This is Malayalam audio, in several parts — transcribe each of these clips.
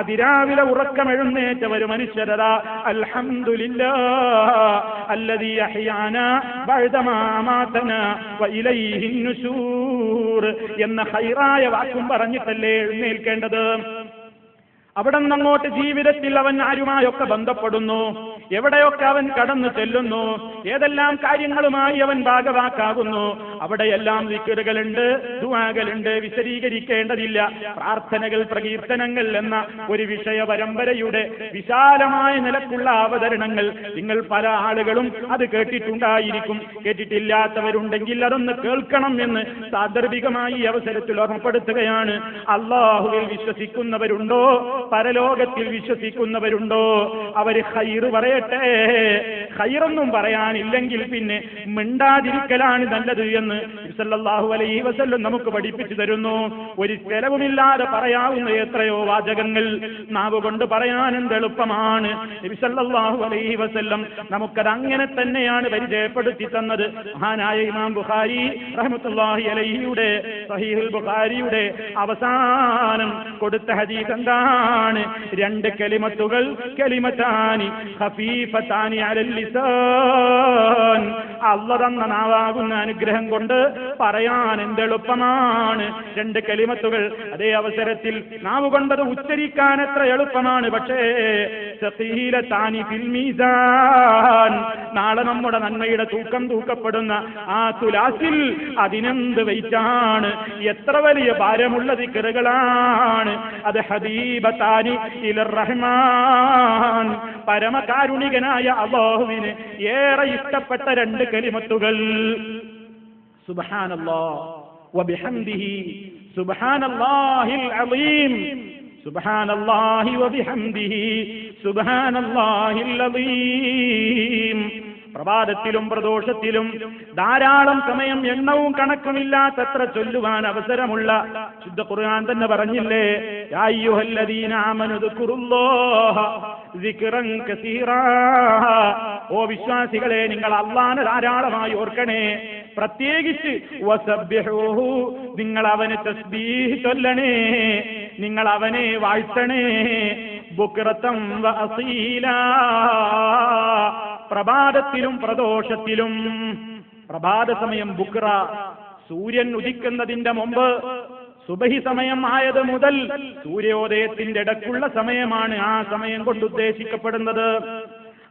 അതിരാവിലെ ഉറക്കമെഴുന്നേറ്റ ഒരു മനുഷ്യരതാ അൽഹംദുലില്ലാഹ് അല്ലദീ അഹ്യാനാ ബഅദമാ അമാതനാ വഇലൈഹിൻ നുശൂർ എന്ന ഖൈറായ വാക്കും പറഞ്ഞിട്ടല്ലേ എഴുന്നേൽക്കേണ്ടത്. അവിടെ നിന്നങ്ങോട്ട് ജീവിതത്തിൽ അവൻ ആരുമായൊക്കെ ബന്ധപ്പെടുന്നു, എവിടെയൊക്കെ അവൻ കടന്നു ചെല്ലുന്നു, ഏതെല്ലാം കാര്യങ്ങളുമായി അവൻ ഭാഗവാക്കാകുന്നു, അവിടെയെല്ലാം ദിക്റുകളുണ്ട്, ദുആകളുണ്ട്, വിശദീകരിക്കേണ്ടതില്ല. പ്രാർത്ഥനകൾ, പ്രകീർത്തനങ്ങൾ എന്ന ഒരു വിഷയ പരമ്പരയുടെ വിശാലമായ നിലക്കുള്ള അവതരണങ്ങൾ നിങ്ങൾ പല ആളുകളും അത് കേട്ടിട്ടുണ്ടായിരിക്കും. കേട്ടിട്ടില്ലാത്തവരുണ്ടെങ്കിൽ അതൊന്ന് കേൾക്കണം എന്ന് സാന്ദർഭികമായി ഈ അവസരത്തിൽ ഓർമ്മപ്പെടുത്തുകയാണ്. അല്ലാഹുവിൽ വിശ്വസിക്കുന്നവരുണ്ടോ? പരലോകത്തിൽ വിശ്വസിക്കുന്നവരുണ്ടോ? അവര് ഖൈറ് പറയട്ടെ. ഖൈറൊന്നും പറയാനില്ലെങ്കിൽ പിന്നെ മിണ്ടാതിരിക്കലാണ് നല്ലത് എന്ന് സല്ലല്ലാഹു അലൈഹി വസല്ലം നമുക്ക് പഠിപ്പിച്ചു തരുന്നു. ഒരു ചെലവുമില്ലാതെ പറയാവുന്ന എത്രയോ വാചകങ്ങൾ നാവ് കൊണ്ട് പറയാൻ എന്ത് എളുപ്പമാണ്. നബി സല്ലല്ലാഹു അലൈഹി വസല്ലം നമുക്കത് അങ്ങനെ തന്നെയാണ് പരിചയപ്പെടുത്തി തന്നത്. മഹാനായ ഇമാം ബുഖാരി റഹ്മത്തുള്ളാഹി അലൈഹിയുടെ സഹീഹുൽ ബുഖാരിയുടെ അവസാനം കൊടുത്ത ഹദീസ് എന്താണ്? രണ്ട് കലിമത്തുകൾ, കലിമത്താനി ഖഫീഫത്താനി അലൽ ലിസാൻ. അല്ലാഹു തന്ന നാവാകുന്ന അനുഗ്രഹം കൊണ്ട് പറയാൻ എന്തെളുപ്പമാണ്. രണ്ട് കലിമത്തുകൾ അതേ അവസരത്തിൽ നാവ് കൊണ്ടത് ഉച്ചരിക്കാൻ എത്ര എളുപ്പമാണ്. പക്ഷേ സഖീലത്താനി ഫിൽ മീസാൻ, നാളെ നമ്മുടെ നന്മയുടെ തൂക്കം തൂക്കപ്പെടുന്ന ആ തുലാസിൽ അതിനെന്ത് വെയിറ്റാണ്, എത്ര വലിയ ഭാരമുള്ള ദിക്റുകളാണ് അത്. ഹബീബത്താനി ഇലർ റഹ്മാൻ, പരമകാരുണികനായ അല്ലാഹുവിന് ഏറെ ഇഷ്ടപ്പെട്ട രണ്ട് കലിമത്തുകൾ. സുബ്ഹാനല്ലാഹ് വബിഹംദിഹി സുബ്ഹാനല്ലാഹിൽ അളീം, സുബ്ഹാനല്ലാഹി വബിഹംദിഹി സുബ്ഹാനല്ലാഹിൽ അളീം. പ്രഭാതത്തിലും പ്രദോഷത്തിലും ധാരാളം സമയം എണ്ണവും കണക്കുമില്ലാത്തത്ര ചൊല്ലുവാൻ അവസരമുള്ള ശുദ്ധ ഖുർആൻ തന്നെ പറഞ്ഞില്ലേ, യാ അയ്യുഹല്ലദീന ആമനു ദുക്റുല്ലാഹ ദിക്റൻ കസീറാ. ഓ വിശ്വാസികളെ, നിങ്ങൾ അല്ലാഹനെ ധാരാളമായി ഓർക്കണേ. പ്രത്യേകിച്ച് വസബ്ബിഹൂഹു, നിങ്ങൾ അവനെ തസ്ബീഹ് ചൊല്ലണേ, നിങ്ങൾ അവനെ വാഴ്ത്തണേ. ബുക്റതൻ വഅസീലാ, പ്രഭാതത്തിലും പ്രദോഷത്തിലും. പ്രഭാത സമയം ബുക്റ, സൂര്യൻ ഉദിക്കുന്നതിന്റെ മുമ്പ് സുബഹി സമയം ആയത് മുതൽ സൂര്യോദയത്തിന്റെ ഇടക്കുള്ള സമയമാണ് ആ സമയം കൊണ്ട് ഉദ്ദേശിക്കപ്പെടുന്നത്.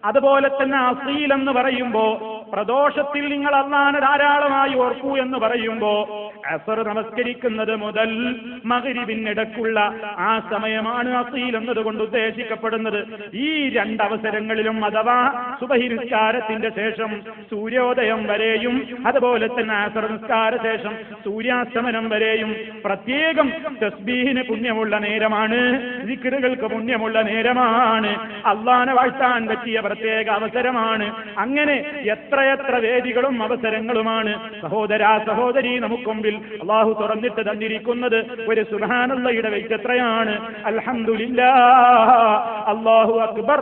അതുപോലെ തന്നെ അസീൽ എന്ന് പറയുമ്പോ പ്രദോഷത്തിൽ നിങ്ങൾ അല്ലാഹനെ ധാരാളമായി ഓർക്കൂ എന്ന് പറയുമ്പോ അസർ നമസ്കരിക്കുന്നത് മുതൽ മഗ്രിബിനിടക്കുള്ള ആ സമയമാണ് അസീൽ എന്നതുകൊണ്ട് ഉദ്ദേശിക്കപ്പെടുന്നത്. ഈ രണ്ടവസരങ്ങളിലും അഥവാ സുബഹി നിസ്കാരത്തിന്റെ ശേഷം സൂര്യോദയം വരെയും അതുപോലെ തന്നെ അസർ നിസ്കാര ശേഷം സൂര്യാസ്തമനം വരെയും പ്രത്യേകം തസ്ബീഹിന് പുണ്യമുള്ള നേരമാണ്, ദിക്റുകൾക്ക് പുണ്യമുള്ള നേരമാണ്, അല്ലാഹനെ വാഴ്ത്താൻ പറ്റിയ പ്രത്യേക അവസരമാണ്. അങ്ങനെ എത്രയെത്ര വേദികളും അവസരങ്ങളുമാണ് സഹോദരാ സഹോദരി നമുക്ക് മുമ്പിൽ അല്ലാഹു തുറന്നിട്ട് തന്നിരിക്കുന്നത്. ഒരു സുബ്ഹാനല്ലാഹയുടെ വെയിറ്റ് എത്രയാണ്! അൽഹംദുലില്ലാഹ്, അല്ലാഹു അക്ബർ,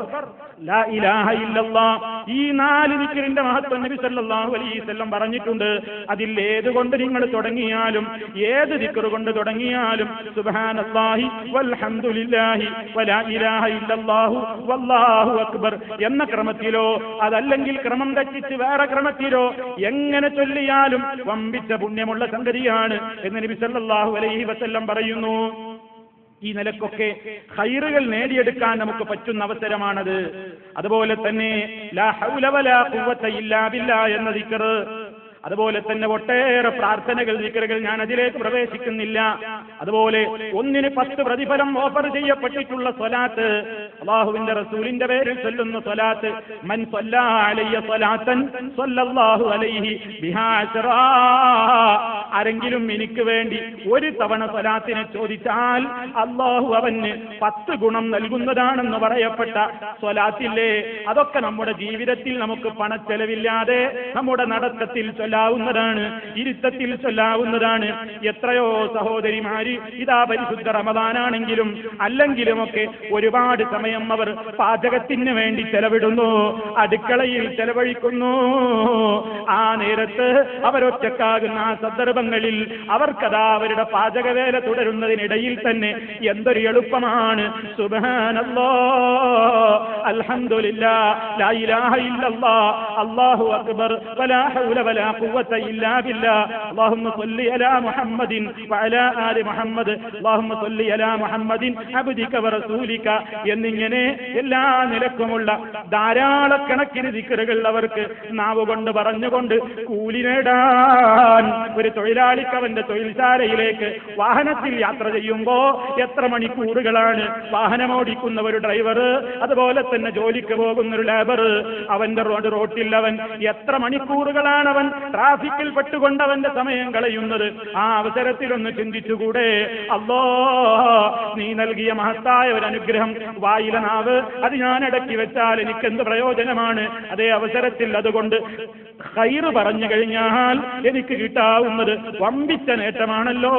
ലാ ഇലാഹ ഇല്ലല്ലാഹ്. ഈ നാല് ദിക്റിന്റെ മഹത്വം നബി സല്ലല്ലാഹു അലൈഹി വസല്ലം പറഞ്ഞിട്ടുണ്ട്. അതിൽ ഏതുകൊണ്ട് നിങ്ങൾ തുടങ്ങിയാലും, ഏത് ദിക്ർ കൊണ്ട് തുടങ്ങിയാലും സുബ്ഹാനല്ലാഹി വൽഹംദുലില്ലാഹി വലാ ഇലാഹ ഇല്ലല്ലാഹു വല്ലാഹു അക്ബർ എന്ന ക്രമത്തിലോ അതല്ലെങ്കിൽ ക്രമം തെറ്റിച്ച് വേറെ ക്രമത്തിലോ എങ്ങനെ ചൊല്ലിയാലും വമ്പിച്ച പുണ്യമുള്ള സംഗതിയാണ് എന്ന് നബി സല്ലല്ലാഹു അലൈഹി വസല്ലം പറയുന്നു. ഈ നിലക്കൊക്കെ ഖൈറുകൾ നേടിയെടുക്കാൻ നമുക്ക് പറ്റുന്ന അവസരമാണത്. അതുപോലെ തന്നെ ലാ ഹൗല വലാ ഖുവത ഇല്ലാ ബില്ലാഹ് എന്ന ദിക്ർ, അതുപോലെ തന്നെ ഒട്ടേറെ പ്രാർത്ഥനകൾ, ദിക്റുകൾ, ഞാൻ അതിലേക്ക് പ്രവേശിക്കുന്നില്ല. അതുപോലെ 1-ന് 10 പ്രതിഫലം ഓഫർ ചെയ്യപ്പെട്ടിട്ടുള്ള സ്വലാത്ത്, അല്ലാഹുവിന്റെ റസൂലിന്റെ പേരിൽ ചൊല്ലുന്ന സ്വലാത്ത്. മൻ സ്വല്ലാ അലയ്യ സ്വലാത്തൻ സ്വല്ലല്ലാഹു അലൈഹി ബിഹാ അശ്റാ. ആരെങ്കിലും എനിക്ക് വേണ്ടി ഒരു തവണ സ്വലാത്തിനെ ചോദിച്ചാൽ അല്ലാഹു അവന് 10 ഗുണം നൽകുന്നതാണെന്ന് പറയപ്പെട്ട സ്വലാത്തില്ലേ, അതൊക്കെ നമ്മുടെ ജീവിതത്തിൽ നമുക്ക് പണച്ചെലവില്ലാതെ നമ്മുടെ നടത്തത്തിൽ ചൊല്ലാവുന്നതാണ്, ഇരുത്തത്തിൽ ചൊല്ലാവുന്നതാണ്. എത്രയോ സഹോദരിമാര് ഇതാ പരിശുദ്ധ റമദാനാണെങ്കിലും അല്ലെങ്കിലുമൊക്കെ ഒരുപാട് സമയം അവർ പാചകത്തിന് വേണ്ടി ചെലവിടുന്നു, അടുക്കളയിൽ ചെലവഴിക്കുന്നു. ആ നേരത്ത് അവരൊറ്റക്കാകുന്ന ആ സന്ദർഭങ്ങളിൽ അവർക്കതാ അവരുടെ പാചകവേല തുടരുന്നതിനിടയിൽ തന്നെ എന്തൊരു എളുപ്പമാണ്. സുബ്ഹാനല്ലാഹ്, അൽഹംദുലില്ലാഹ്, ലാ ഇലാഹ ഇല്ലല്ലാഹ്, അല്ലാഹു അക്ബർ, വലാ ഹൗല വലാ ഖുവത ഇല്ലാ ബില്ലാഹ്, അല്ലാഹുമ്മ സ്വല്ലി അലാ മുഹമ്മദിൻ വഅലാ ആലി മുഹമ്മദ്, അല്ലാഹുമ്മ സ്വല്ലി അലാ മുഹമ്മദിൻ അബ്ദിക വറസൂലിക എന്നിങ്ങനെ എല്ലാ നിലക്കുമുള്ള ധാരാളക്കണക്കിന് ദിക്റുകൾ അവർക്ക് നാവുകൊണ്ട് പറഞ്ഞുകൊണ്ട് കൂലി നേടാൻ. ഒരു തൊഴിലാളിക്ക് അവന്റെ തൊഴിൽശാലയിലേക്ക് വാഹനത്തിൽ യാത്ര ചെയ്യുമ്പോ എത്ര മണിക്കൂറുകളാണ് വാഹനമോടിക്കുന്ന ഒരു ഡ്രൈവർ, അതുപോലെ തന്നെ ജോലിക്ക് പോകുന്ന ഒരു ലേബർ, അവന്റെ റോട്ടിൽ അവൻ എത്ര മണിക്കൂറുകളാണ് അവൻ ട്രാഫിക്കിൽ പെട്ടുകൊണ്ട് അവന്റെ സമയം കളയുന്നത്. ആ അവസരത്തിലൊന്ന് ചിന്തിച്ചുകൂടെ? അല്ലാഹ്, നീ നൽകിയ മഹത്തായ ഒരു അനുഗ്രഹം വായില നാവ്, അത് ഞാൻ അടക്കി വെച്ചാൽ എനിക്കെന്ത് പ്രയോജനമാണ്? അതേ അവസരത്തിൽ അതുകൊണ്ട് ഖൈറ് പറഞ്ഞു കഴിഞ്ഞാൽ എനിക്ക് കിട്ടാവുന്നത് വമ്പിച്ച നേട്ടമാണല്ലോ.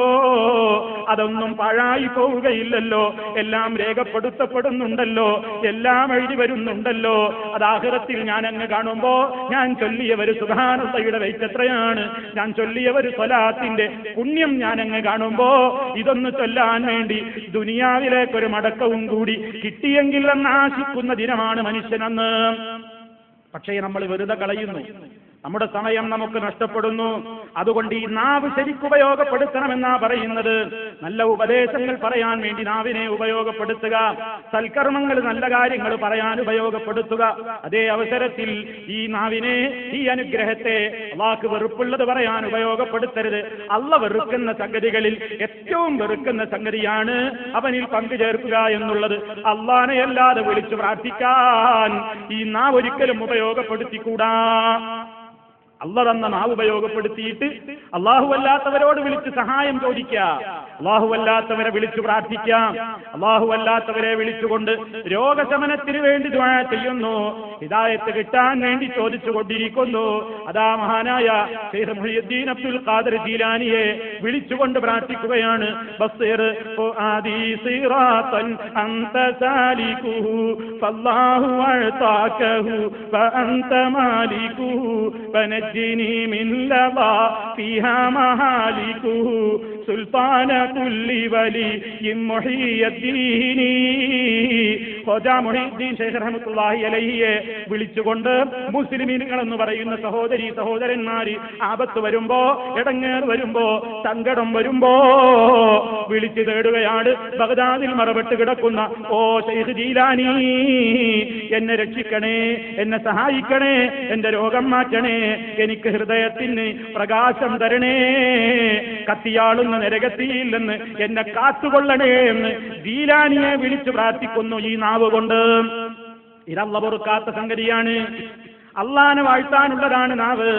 അതൊന്നും പാഴായി പോവുകയില്ലല്ലോ. എല്ലാം രേഖപ്പെടുത്തപ്പെടുന്നുണ്ടല്ലോ, എല്ലാം എഴുതി വരുന്നുണ്ടല്ലോ. അത് ആഖിറത്തിൽ ഞാൻ അങ്ങ് കാണുമ്പോ ഞാൻ ചൊല്ലിയവര് സുബ്ഹാനല്ലാഹയുടെ വെയിറ്റ് എത്രയാണ്, ഞാൻ ചൊല്ലിയവര് സ്വലാത്തിന്റെ പുണ്യം ഞാൻ അങ്ങ് കാണുമ്പോ ഇതൊന്ന് ചൊല്ലാൻ വേണ്ടി ദുനിയാവിലേക്കൊരു മടക്കവും കൂടി കിട്ടിയെങ്കിൽ എന്ന് ആശിക്കുന്ന ദിനമാണ് മനുഷ്യനെന്ന്. പക്ഷേ നമ്മൾ വെറുതെ കളയുന്നു, നമ്മുടെ സമയം നമുക്ക് നഷ്ടപ്പെടുന്നു. അതുകൊണ്ട് ഈ നാവ് ശരിക്കും ഉപയോഗപ്പെടുത്തണമെന്നാ പറയുന്നത്. നല്ല ഉപദേശങ്ങൾ പറയാൻ വേണ്ടി നാവിനെ ഉപയോഗപ്പെടുത്തുക, സൽക്കർമ്മങ്ങൾ നല്ല കാര്യങ്ങൾ പറയാൻ ഉപയോഗപ്പെടുത്തുക. അതേ അവസരത്തിൽ ഈ നാവിനെ, ഈ അനുഗ്രഹത്തെ അല്ലാഹുവിന് വെറുപ്പുള്ളത് പറയാൻ ഉപയോഗപ്പെടുത്തരുത്. അല്ലാഹു വെറുക്കുന്ന സംഗതികളിൽ ഏറ്റവും വെറുക്കുന്ന സംഗതിയാണ് അവനിൽ പങ്കുചേർക്കുക എന്നുള്ളത്. അല്ലാഹനെ അല്ലാതെ വിളിച്ചു പ്രാർത്ഥിക്കാൻ ഈ നാവ് ഒരിക്കലും ഉപയോഗപ്പെടുത്തിക്കൂടാ. അല്ലാഹു തന്ന നാവ് ഉപയോഗപ്പെടുത്തിയിട്ട് അല്ലാഹു അല്ലാത്തവരോട് വിളിച്ച് സഹായം ചോദിക്കാം, അല്ലാഹു അല്ലാത്തവരെ വിളിച്ചു പ്രാർത്ഥിക്കാം, അല്ലാഹു അല്ലാത്തവരെ വിളിച്ചുകൊണ്ട് രോഗശമനത്തിന് വേണ്ടി ദുആ ചെയ്യുന്നു, ഹിദായത്ത് കിട്ടാൻ വേണ്ടി ചോദിച്ചുകൊണ്ടിരിക്കുന്നു. അതാ മഹാനായ ശൈഖ് മുഹയ്യിദ്ദീൻ അബ്ദുൽ ഖാദിർ ജീലാനിയെ വിളിച്ചുകൊണ്ട് പ്രാർത്ഥിക്കുകയാണ്. ബസ്സിർ ഫുആദി സിറാത്തൻ അൻത സാലികുഹു ഫല്ലാഹു അഅതാകഹു ഫഅൻത മാലികുഹു فنجني من لظى فيها مهالكه سلطان كل ولي محي الدين. ഖവാജ മുഹീദ്ദീൻ ശൈഖ് റഹ്മത്തുള്ളാഹി അലൈഹിയെ വിളിച്ചുകൊണ്ട് മുസ്ലിമീങ്ങൾ എന്ന് പറയുന്ന സഹോദരി സഹോദരന്മാര് ആപത്ത് വരുമ്പോ, ഇടങ്ങേറ് വരുമ്പോ, സങ്കടം വരുമ്പോ വിളിച്ചു തേടുകയാണ്. ബഗ്ദാദിൽ മറവിട്ട് കിടക്കുന്ന ഓ ശൈഖ് ജീലാനി, എന്നെ രക്ഷിക്കണേ, എന്നെ സഹായിക്കണേ, എന്റെ രോഗം മാറ്റണേ, എനിക്ക് ഹൃദയത്തിന് പ്രകാശം തരണേ, കത്തിയാളുന്ന നരകത്തിയിൽ നിന്ന് എന്നെ കാത്തുകൊള്ളണേ എന്ന് ജീലാനിയെ വിളിച്ചു പ്രാർത്ഥിക്കുന്നു ഈ നാവ് കൊണ്ട്. ഇതല്ല പൊറുക്കാത്ത സംഗതിയാണ്. അള്ളാനെ വാഴ്ത്താനുള്ളതാണ് നാവ്.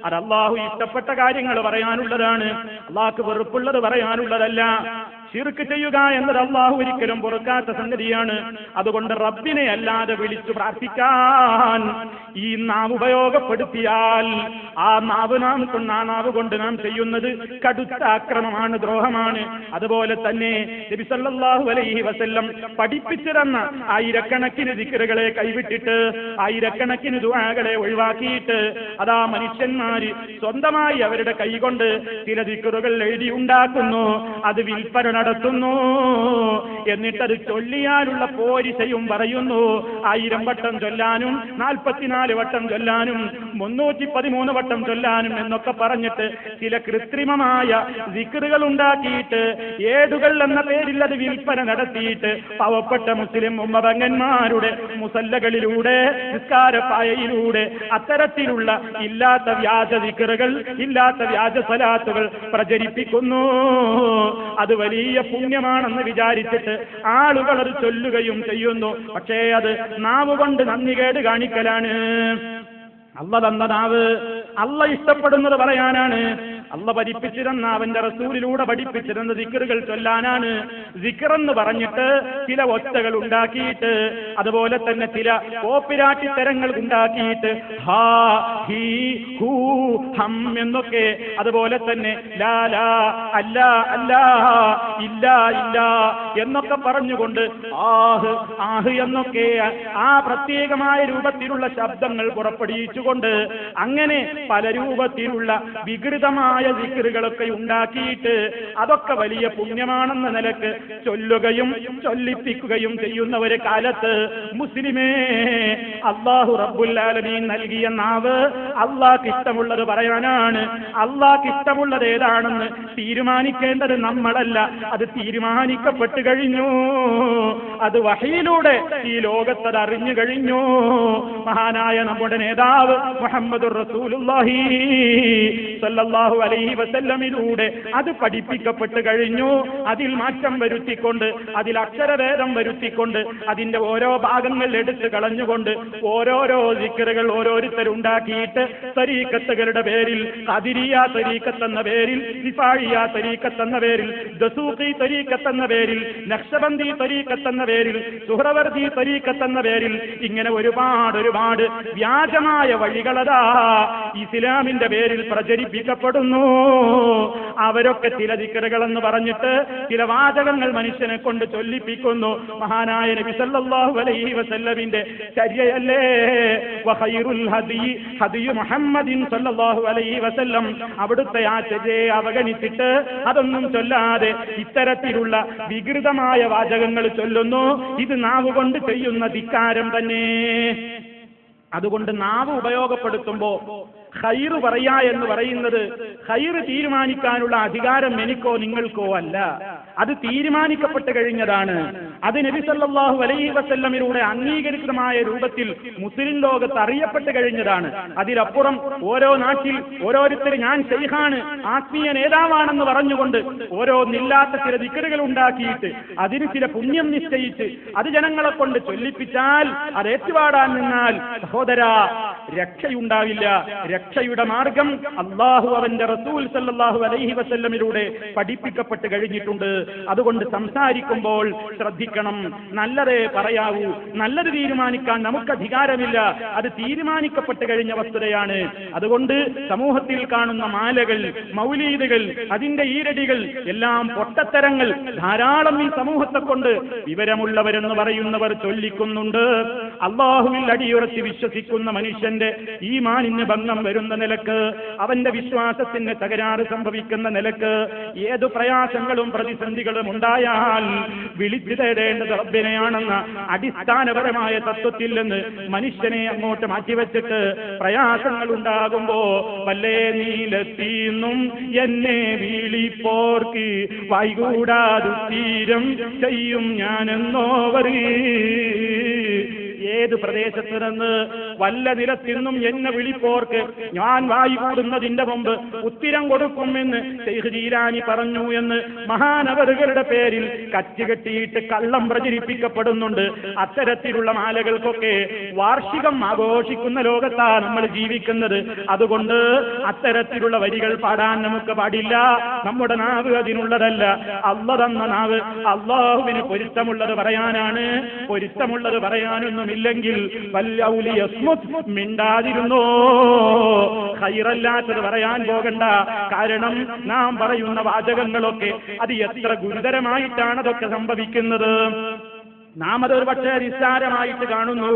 അത് അല്ലാഹു ഇഷ്ടപ്പെട്ട കാര്യങ്ങൾ പറയാനുള്ളതാണ്, അല്ലാഹുക്ക് വെറുപ്പുള്ളത് പറയാനുള്ളതല്ല. ശിർക്ക് ചെയ്യുക എന്നത് അല്ലാഹു ഒരിക്കലും പൊറുക്കാത്ത സംഗതിയാണ്. അതുകൊണ്ട് റബ്ബിനെ അല്ലാതെ വിളിച്ചു പ്രാർത്ഥിക്കാൻ ഈ നാവ് ഉപയോഗപ്പെടുത്തിയാൽ ആ നാവ് കൊണ്ട് നാം ചെയ്യുന്നത് കടുത്ത ആക്രമമാണ്, ദ്രോഹമാണ്. അതുപോലെ തന്നെ നബി സല്ലല്ലാഹു അലൈഹി വസല്ലം പഠിപ്പിച്ചു തന്ന ആയിരക്കണക്കിന് ദിക്റുകളെ കൈവിട്ടിട്ട്, ആയിരക്കണക്കിന് ദുആകളെ ഒഴിവാക്കിയിട്ട് അതാ മനുഷ്യന്മാര് സ്വന്തമായി അവരുടെ കൈകൊണ്ട് ചില ദിക്റുകൾ എഴുതി ഉണ്ടാക്കുന്നു, അത് വിൽപ്പന നടത്തുന്നു. എന്നിട്ടത് ചൊല്ലിയാലുള്ള പോരിശയും പറയുന്നു. 1000 വട്ടം ചൊല്ലാനും 44 വട്ടം ചൊല്ലാനും 313 വട്ടം ചൊല്ലാനും എന്നൊക്കെ പറഞ്ഞിട്ട് ചില കൃത്രിമമായ ദിക്റുകൾ ഉണ്ടാക്കിയിട്ട് ഏടുകൾ എന്ന പേരിൽ അത് വിൽപ്പന നടത്തിയിട്ട് പാവപ്പെട്ട മുസ്ലിം ഉമ്മപങ്ങന്മാരുടെ മുസല്ലകളിലൂടെ, നിസ്കാരപ്പായയിലൂടെ അത്തരത്തിലുള്ള ഇല്ലാത്ത വ്യാജ ദിക്റുകൾ, ഇല്ലാത്ത വ്യാജ സ്വലാത്തുകൾ പ്രചരിപ്പിക്കുന്നു. അത് വലിയ പുണ്യമാണെന്ന് വിചാരിച്ചിട്ട് ആളുകൾ അത് ചൊല്ലുകയും ചെയ്യുന്നു. പക്ഷേ അത് നാവ് കൊണ്ട് നന്ദികേട് കാണിക്കലാണ്. അല്ലാഹ് തന്ന നാവ് അല്ലാഹ് ഇഷ്ടപ്പെടുന്നത് പറയാനാണ്. അള്ള പഠിപ്പിച്ചിരുന്ന അവന്റെ റസൂലിലൂടെ പഠിപ്പിച്ചിരുന്ന ദിക്റുകൾ ചൊല്ലാനാണ്. ദിക്റെന്ന് പറഞ്ഞിട്ട് ചില ഒച്ചകൾ ഉണ്ടാക്കിയിട്ട്, അതുപോലെ തന്നെ ചില കോപ്പിരാട്ടി തരങ്ങൾ ഉണ്ടാക്കിയിട്ട് ഹാ ഹീ ഹൂ ഹം എന്നൊക്കെ, അതുപോലെ തന്നെ ലാ ലാ അല്ല അല്ല ഇല്ല ഇല്ല എന്നൊക്കെ പറഞ്ഞുകൊണ്ട് ആഹ് ആഹ് എന്നൊക്കെ ആ പ്രത്യേകമായ രൂപത്തിലുള്ള ശബ്ദങ്ങൾ പുറപ്പെടുവിച്ചുകൊണ്ട് അങ്ങനെ പല രൂപത്തിലുള്ള വികൃതമായ ദിക്റുകളൊക്കെ ഉണ്ടാക്കിയിട്ട് അതൊക്കെ വലിയ പുണ്യമാണെന്ന നിലക്ക് ചൊല്ലുകയും ചൊല്ലിപ്പിക്കുകയും ചെയ്യുന്ന ഒരു കാലത്ത് മുസ്ലിമേ, അല്ലാഹു റബ്ബുൽ ആലമീൻ നൽകിയ നാവ് അല്ലാഹ്ക്ക് ഇഷ്ടമുള്ളത് പറയാനാണ്. അല്ലാഹ്ക്ക് ഇഷ്ടമുള്ളത് ഏതാണെന്ന് തീരുമാനിക്കേണ്ടത് നമ്മളല്ല, അത് തീരുമാനിക്കപ്പെട്ടു കഴിഞ്ഞു. അത് വഹയിലൂടെ ഈ ലോകത്തത് അറിഞ്ഞു കഴിഞ്ഞു. മഹാനായ നമ്മുടെ നേതാവ് മുഹമ്മദുർ റസൂലുള്ളാഹി സ്വല്ലല്ലാഹു അലൈഹി വസല്ലമിലൂടെ അത് പഠിപ്പിക്കപ്പെട്ടു കഴിഞ്ഞു. അതിൽ മാറ്റം വരുത്തിക്കൊണ്ട്, അതിൽ അക്ഷരഭേദം വരുത്തിക്കൊണ്ട്, അതിന്റെ ഓരോ ഭാഗങ്ങൾ എടുത്തു കളഞ്ഞുകൊണ്ട് ഓരോരോ ദിക്റുകൾ ഓരോരുത്തരുണ്ടാക്കിയിട്ട് തരീഖത്തുകളുടെ പേരിൽ, ഖാദിരിയ തരീഖത്ത് എന്ന പേരിൽ, റിഫാഇയ തരീഖത്ത് എന്ന പേരിൽ, ദസൂഖി തരീഖത്ത് എന്ന പേരിൽ, നഖ്ശബന്ദി തരീഖത്ത് എന്ന പേരിൽ, സുഹ്റവർദി തരീഖത്ത് എന്ന പേരിൽ ഇങ്ങനെ ഒരുപാട് വ്യാജമായ വഴികളതാ ഇസ്ലാമിന്റെ പേരിൽ പ്രചരിപ്പിക്കപ്പെടുന്നു. അവരൊക്കെ ചില ദിക്റുകളെന്ന് പറഞ്ഞിട്ട് ചില വാചകങ്ങൾ മനുഷ്യനെ കൊണ്ട് ചൊല്ലിപ്പിക്കുന്നു. മഹാനായ നബി സല്ലല്ലാഹു അലൈഹി വസല്ലമിന്റെ ചര്യയല്ലേ വഖൈറുൽ ഹദി ഹദി മുഹമ്മദിൻ സല്ലല്ലാഹു അലൈഹി വസല്ലം. അവിടുത്തെ ആ ചര്യയെ അവഗണിച്ചിട്ട് അതൊന്നും ചൊല്ലാതെ ഇത്തരത്തിലുള്ള വികൃതമായ വാചകങ്ങൾ ചൊല്ലുന്നു. ഇത് നാവ് കൊണ്ട് ചെയ്യുന്ന ധിക്കാരം തന്നെ. അതുകൊണ്ട് നാവ് ഉപയോഗപ്പെടുത്തുമ്പോ ഖൈറ് പറയാ എന്ന് പറയുന്നത് ഖൈറ് തീരുമാനിക്കാനുള്ള അധികാരം എനിക്കോ നിങ്ങൾക്കോ അല്ല, അത് തീരുമാനിക്കപ്പെട്ട് കഴിഞ്ഞതാണ്. അത് നബി സല്ലല്ലാഹു അലൈഹി വസല്ലമിലൂടെ അംഗീകരിതമായ രൂപത്തിൽ മുസ്ലിം ലോകത്ത് അറിയപ്പെട്ട് കഴിഞ്ഞതാണ്. അതിലപ്പുറം ഓരോ നാട്ടിൽ ഓരോരുത്തർ ഞാൻ ശൈഖാണ്, ആത്മീയ നേതാവാണെന്ന് പറഞ്ഞുകൊണ്ട് ഓരോന്നില്ലാത്ത ചില ദിക്റുകൾ ഉണ്ടാക്കിയിട്ട് അതിന് ചില പുണ്യം നിശ്ചയിച്ച് അത് ജനങ്ങളെ കൊണ്ട് ചൊല്ലിപ്പിച്ചാൽ, അത് ഏറ്റുപാടാൻ നിന്നാൽ സഹോദരാ രക്ഷയുണ്ടാവില്ല. രക്ഷയുടെ മാർഗം അല്ലാഹു അവന്റെ റസൂൽ സല്ലല്ലാഹു അലൈഹി വസല്ലമിലൂടെ പഠിപ്പിക്കപ്പെട്ട് കഴിഞ്ഞിട്ടുണ്ട്. അതുകൊണ്ട് സംസാരിക്കുമ്പോൾ ശ്രദ്ധിക്കണം, നല്ലതേ പറയാവൂ. നല്ലത് തീരുമാനിക്കാൻ നമുക്ക് അധികാരമില്ല, അത് തീരുമാനിക്കപ്പെട്ട് കഴിഞ്ഞ വസ്തുതയാണ്. അതുകൊണ്ട് സമൂഹത്തിൽ കാണുന്ന മാലകൾ, മൗലീദുകൾ, അതിന്റെ ഈരടികൾ എല്ലാം പൊട്ടത്തരങ്ങൾ ധാരാളം ഈ സമൂഹത്തെ കൊണ്ട് വിവരമുള്ളവരെന്ന് പറയുന്നവർ ചൊല്ലിക്കുന്നുണ്ട്. അല്ലാഹുവിൽ അടിയുറച്ച് വിശ്വസിക്കുന്ന മനുഷ്യന്റെ ഈമാനിന് ഭംഗം വരുന്ന നിലക്ക്, അവന്റെ വിശ്വാസത്തിന് തകരാറ് സംഭവിക്കുന്ന നിലക്ക് ഏതു പ്രയാസങ്ങളും പ്രതിസന്ധികളും ഉണ്ടായാൽ വിളിച്ചു തേടേണ്ടത് റബ്ബിനെയാണെന്ന അടിസ്ഥാനപരമായ തത്വത്തിൽ നിന്ന് മനുഷ്യനെ അങ്ങോട്ട് മാറ്റിവെച്ചിട്ട് പ്രയാസങ്ങൾ ഉണ്ടാകുമ്പോ വല്ലേ നീലെത്തീന്നും എന്നെ വിളിപ്പോർക്ക് വൈകൂടാതുത്തീരം ചെയ്യും ഞാനെന്നോവർ. ഏത് പ്രദേശത്ത് നിന്ന് വല്ല നിലത്തിന്നും എന്നെ വിളിപ്പോർക്ക് ഞാൻ വായി കൂടുന്നതിന്റെ മുമ്പ് ഉത്തരം കൊടുക്കുമെന്ന് ശൈഖ് ജീലാനി പറഞ്ഞു എന്ന് മഹാനവറുകളുടെ പേരിൽ കച്ചുകെട്ടിയിട്ട് കള്ളം പ്രചരിപ്പിക്കപ്പെടുന്നുണ്ട്. അത്തരത്തിലുള്ള മാലകൾക്കൊക്കെ വാർഷികം ആഘോഷിക്കുന്ന ലോകത്താണ് നമ്മൾ ജീവിക്കുന്നത്. അതുകൊണ്ട് അത്തരത്തിലുള്ള വരികൾ പാടാൻ നമുക്ക് പാടില്ല. നമ്മുടെ നാവ് അതിനുള്ളതല്ല. അല്ലാഹു തന്ന നാവ് അല്ലാഹുവിന് പൊരുത്തമുള്ളത് പറയാനാണ്. പൊരുത്തമുള്ളത് പറയാനൊന്നുമില്ലെങ്കിൽ മിണ്ടാതിരുന്നോ, ഖൈറല്ലാത്തത് പറയാൻ പോകണ്ട. കാരണം നാം പറയുന്ന വാചകങ്ങളൊക്കെ അത് എത്ര ഗുരുതരമായിട്ടാണ് അതൊക്കെ സംഭവിക്കുന്നത്. നാം അതൊരു പക്ഷേ നിസ്സാരമായിട്ട് കാണുന്നു.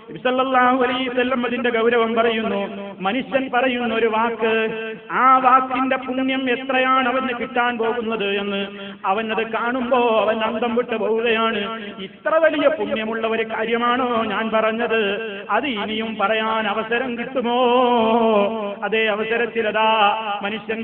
നബി സല്ലല്ലാഹു അലൈഹി വസല്ലം അതിന്റെ ഗൗരവം പറയുന്നു. മനുഷ്യൻ പറയുന്ന ഒരു വാക്ക്, ആ വാക്കിന്റെ പുണ്യം എത്രയാണ് അവന് കിട്ടാൻ പോകുന്നത് എന്ന് അവനത് കാണുമ്പോ അവൻ അന്തം വിട്ട് പോവുകയാണ്. ഇത്ര വലിയ പുണ്യമുള്ള ഒരു കാര്യമാണോ ഞാൻ പറഞ്ഞത്? അത് ഇനിയും പറയാൻ അവസരം കിട്ടുമോ? അതേ അവസരത്തിലതാ മനുഷ്യൻ